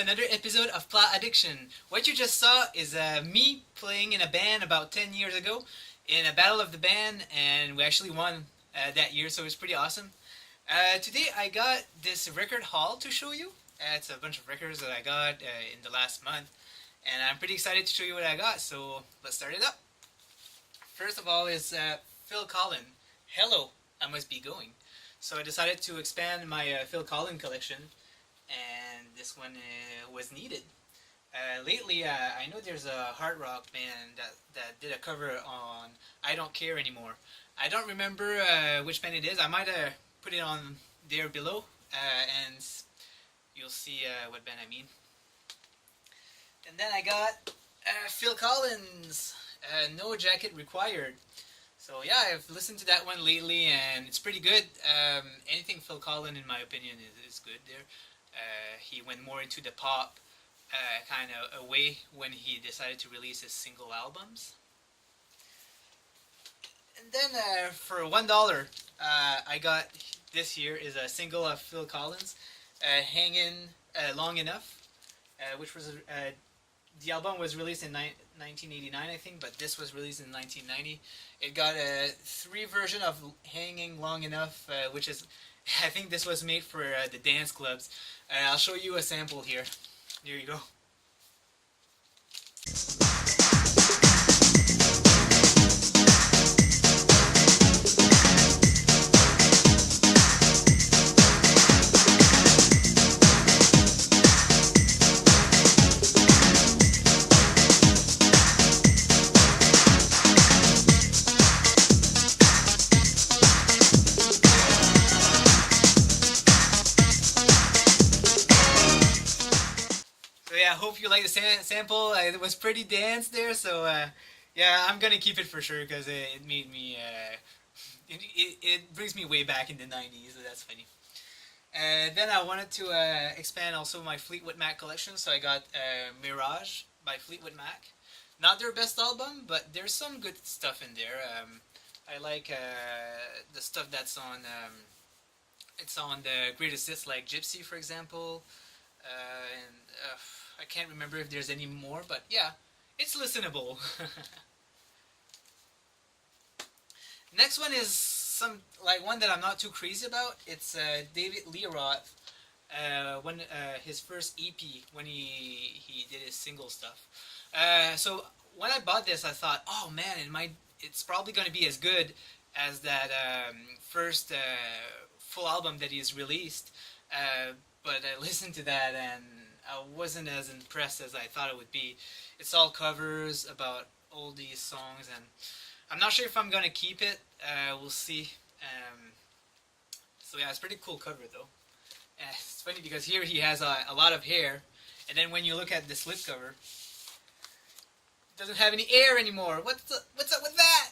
to another episode of Plot Addiction. What you just saw is me playing in a band about 10 years ago in a battle of the band, and we actually won that year, so it was pretty awesome. Today I got this record haul to show you. It's a bunch of records that I got in the last month, and I'm pretty excited to show you what I got, so let's start it up. First of all is Phil Collins. Hello, I must be going. So I decided to expand my Phil Collins collection, and this one was needed. Lately, I know there's a hard rock band that did a cover on I Don't Care Anymore. I don't remember which band it is. I might put it on there below, and you'll see what band I mean. And then I got Phil Collins, No Jacket Required. So yeah, I've listened to that one lately, and it's pretty good. Anything Phil Collins, in my opinion, is good there. He went more into the pop kind of way when he decided to release his single albums. And then for $1, I got this here is a single of Phil Collins, "Hangin' Long Enough," which was the album was released in 1989, I think, but this was released in 1990. It got a 3 version of "Hanging Long Enough," which is, I think this was made for the dance clubs. I'll show you a sample here. Here you go. I hope you like the sample. It was pretty dance there, so yeah, I'm gonna keep it for sure because it made me. It brings me way back in the '90s, so that's funny. Then I wanted to expand also my Fleetwood Mac collection, so I got Mirage by Fleetwood Mac. Not their best album, but there's some good stuff in there. I like the stuff that's on. It's on the greatest hits, like Gypsy, for example, and. I can't remember if there's any more, but yeah, it's listenable. Next one is one that I'm not too crazy about. It's David Lee Roth, when his first EP when he did his single stuff. So when I bought this, I thought, oh man, it's probably going to be as good as that first full album that he's released. But I listened to that and I wasn't as impressed as I thought it would be. It's all covers about all these songs, and I'm not sure if I'm gonna keep it. We'll see. So yeah, it's a pretty cool cover though. It's funny because here he has a lot of hair, and then when you look at the slipcover, it doesn't have any air anymore. What's up with that?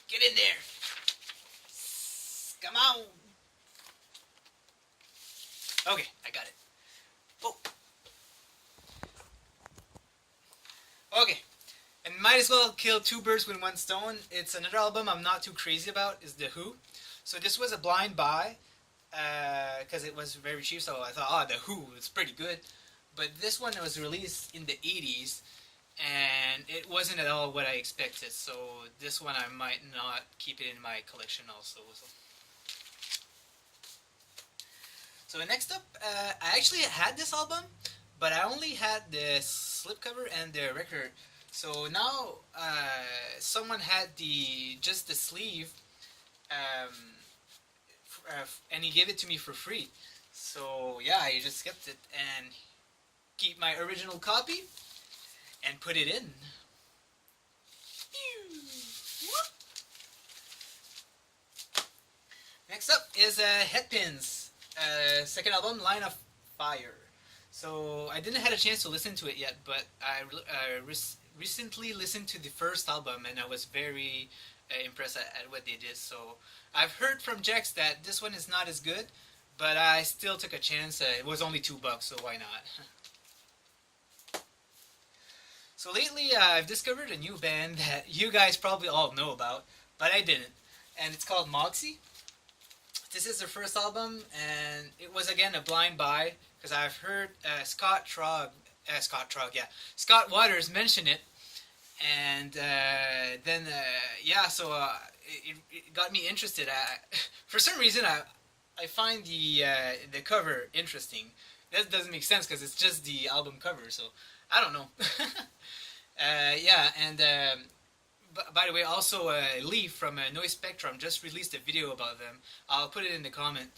Get in there! Come on! Okay, I got it. Oh. Okay, and might as well kill 2 birds with 1 stone. It's another album I'm not too crazy about. Is The Who. So this was a blind buy because it was very cheap. So I thought, The Who, it's pretty good. But this one was released in the 80s. And it wasn't at all what I expected, so this one I might not keep it in my collection also. So next up, I actually had this album, but I only had the slipcover and the record. So now someone had just the sleeve, and he gave it to me for free. So yeah, I just kept it and keep my original copy. And put it in. Next up is Headpins, second album, Line of Fire. So I didn't have a chance to listen to it yet, but I recently listened to the first album, and I was very impressed at what they did. So I've heard from Jax that this one is not as good, but I still took a chance. It was only $2, so why not? So lately, I've discovered a new band that you guys probably all know about, but I didn't. And it's called Moxie. This is their first album, and it was again a blind buy because I've heard Scott Waters mention it, and then yeah, so it got me interested. For some reason, I find the cover interesting. That doesn't make sense because it's just the album cover, so I don't know. Yeah, and by the way, also Lee from Noise Spectrum just released a video about them. I'll put it in the comment.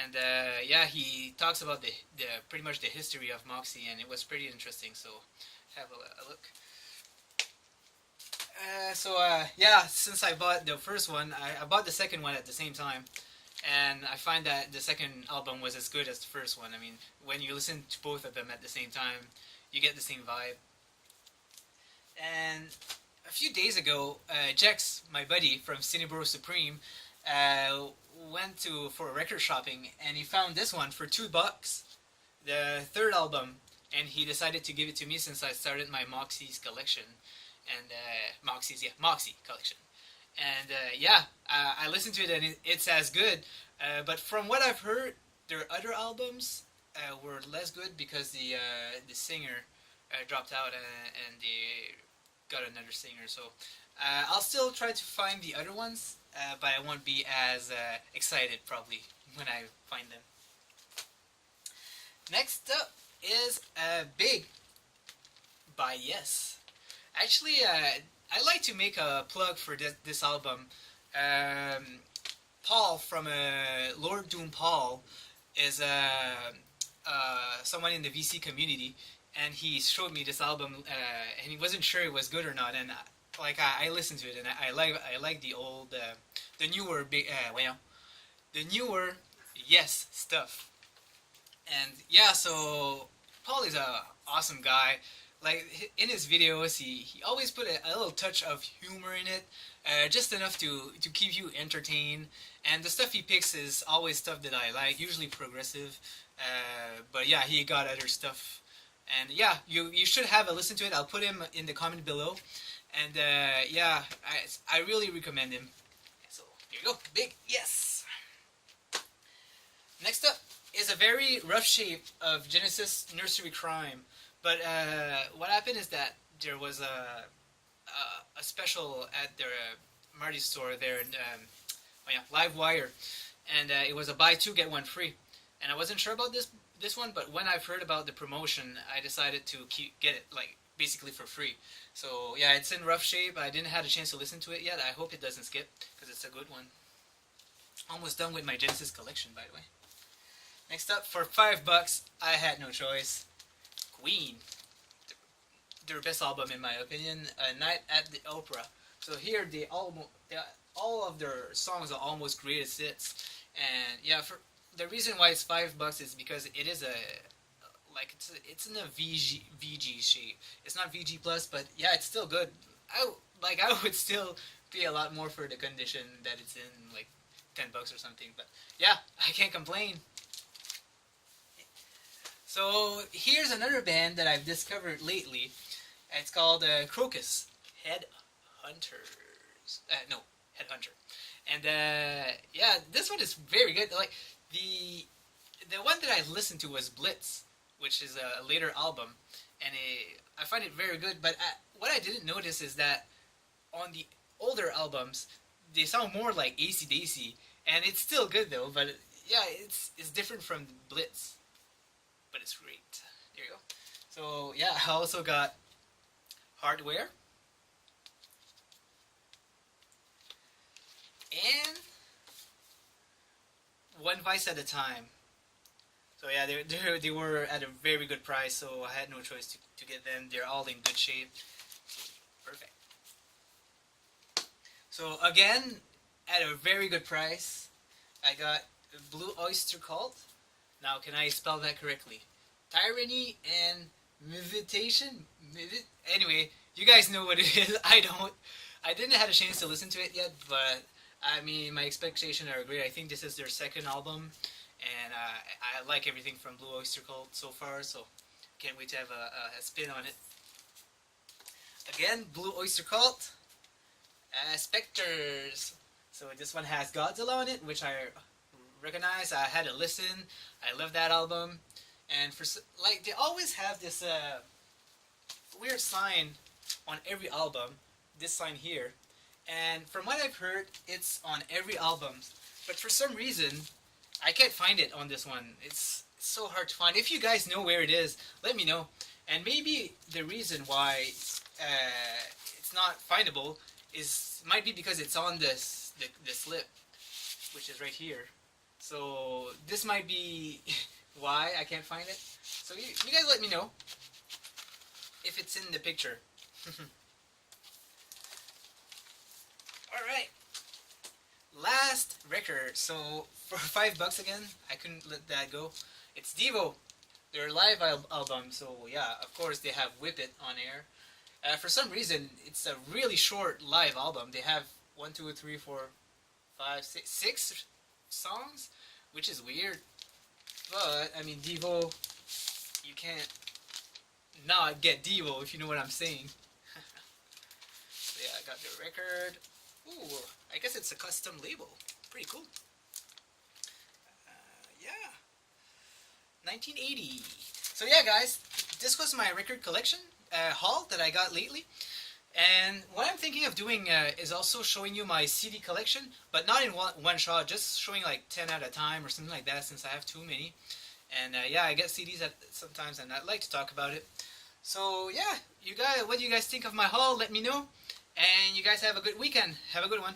And yeah, he talks about the pretty much the history of Moxie, and it was pretty interesting. So have a look. Yeah, since I bought the first one, I bought the second one at the same time, and I find that the second album was as good as the first one. I mean, when you listen to both of them at the same time, you get the same vibe. And a few days ago, Jex, my buddy from Cinebro Supreme, uh, went to for record shopping, and he found this one for $2, the third album, and he decided to give it to me since I started my Moxie's collection, and Moxie collection, and yeah, I listened to it and it's as good, but from what I've heard, their other albums were less good because the singer dropped out, and they got another singer. So I'll still try to find the other ones, but I won't be as excited probably when I find them. Next up is Big by Yes. Actually, I like to make a plug for this album. Paul from Lord Doom Paul is someone in the VC community, and he showed me this album, and he wasn't sure it was good or not. And I listened to it, and I like the old, the newer the newer Yes stuff. And yeah, so Paul is a awesome guy. Like in his videos, he always put a little touch of humor in it, just enough to keep you entertained. And the stuff he picks is always stuff that I like, usually progressive. But yeah, he got other stuff, and yeah, you should have a listen to it. I'll put him in the comment below, and yeah, I really recommend him. So here you go, Big Yes. Next up is a very rough shape of Genesis Nursery Crime. But what happened is that there was a special at their Marty's store there in Livewire, and it was a buy two get one free. And I wasn't sure about this one, but when I've heard about the promotion, I decided to get it like basically for free. So yeah, it's in rough shape. I didn't have a chance to listen to it yet. I hope it doesn't skip because it's a good one. Almost done with my Genesis collection, by the way. Next up, for $5, I had no choice. Queen, their best album in my opinion, A Night at the Opera. So here all of their songs are almost greatest hits, and yeah, for the reason why it's $5 is because it is it's in a VG shape. It's not VG plus, but yeah, it's still good. I would still pay a lot more for the condition that it's in, like $10 or something. But yeah, I can't complain. So here's another band that I've discovered lately. It's called Crocus Headhunters. No, Headhunter. And yeah, this one is very good. Like the one that I listened to was Blitz, which is a later album, and I find it very good. But what I didn't notice is that on the older albums, they sound more like AC/DC, and it's still good though. But yeah, it's different from Blitz. But it's great. There you go. So yeah, I also got Hardware and One Vice at a Time. So yeah, they were at a very good price, so I had no choice to get them. They're all in good shape. Perfect. So again, at a very good price, I got Blue Oyster Cult. Now, can I spell that correctly? Tyranny and Meditation? Anyway, you guys know what it is. I don't. I didn't have a chance to listen to it yet, but I mean, my expectations are great. I think this is their second album, and I like everything from Blue Oyster Cult so far, so can't wait to have a spin on it. Again, Blue Oyster Cult. Spectres. So this one has Godzilla on it, which I recognize. I had to listen. I love that album. And for like they always have this weird sign on every album. This sign here. And from what I've heard, it's on every album. But for some reason, I can't find it on this one. It's so hard to find. If you guys know where it is, let me know. And maybe the reason why it's not findable is might be because it's on the slip, which is right here. So this might be why I can't find it. So you guys let me know if it's in the picture. Alright. Last record. So for $5 again, I couldn't let that go. It's Devo. Their live album. So yeah, of course they have Whip It on air. For some reason, it's a really short live album. They have 1, 2, 3, 4, 5, 6 songs, which is weird. But I mean, Devo, you can't not get Devo if you know what I'm saying. So yeah, I got the record. Ooh, I guess it's a custom label. Pretty cool. Yeah. 1980. So yeah, guys, this was my record collection haul that I got lately. And what I'm thinking of doing is also showing you my CD collection, but not in one shot, just showing like 10 at a time or something like that since I have too many. And yeah, I get CDs sometimes and I'd like to talk about it. So yeah, you guys, what do you guys think of my haul? Let me know. And you guys have a good weekend. Have a good one.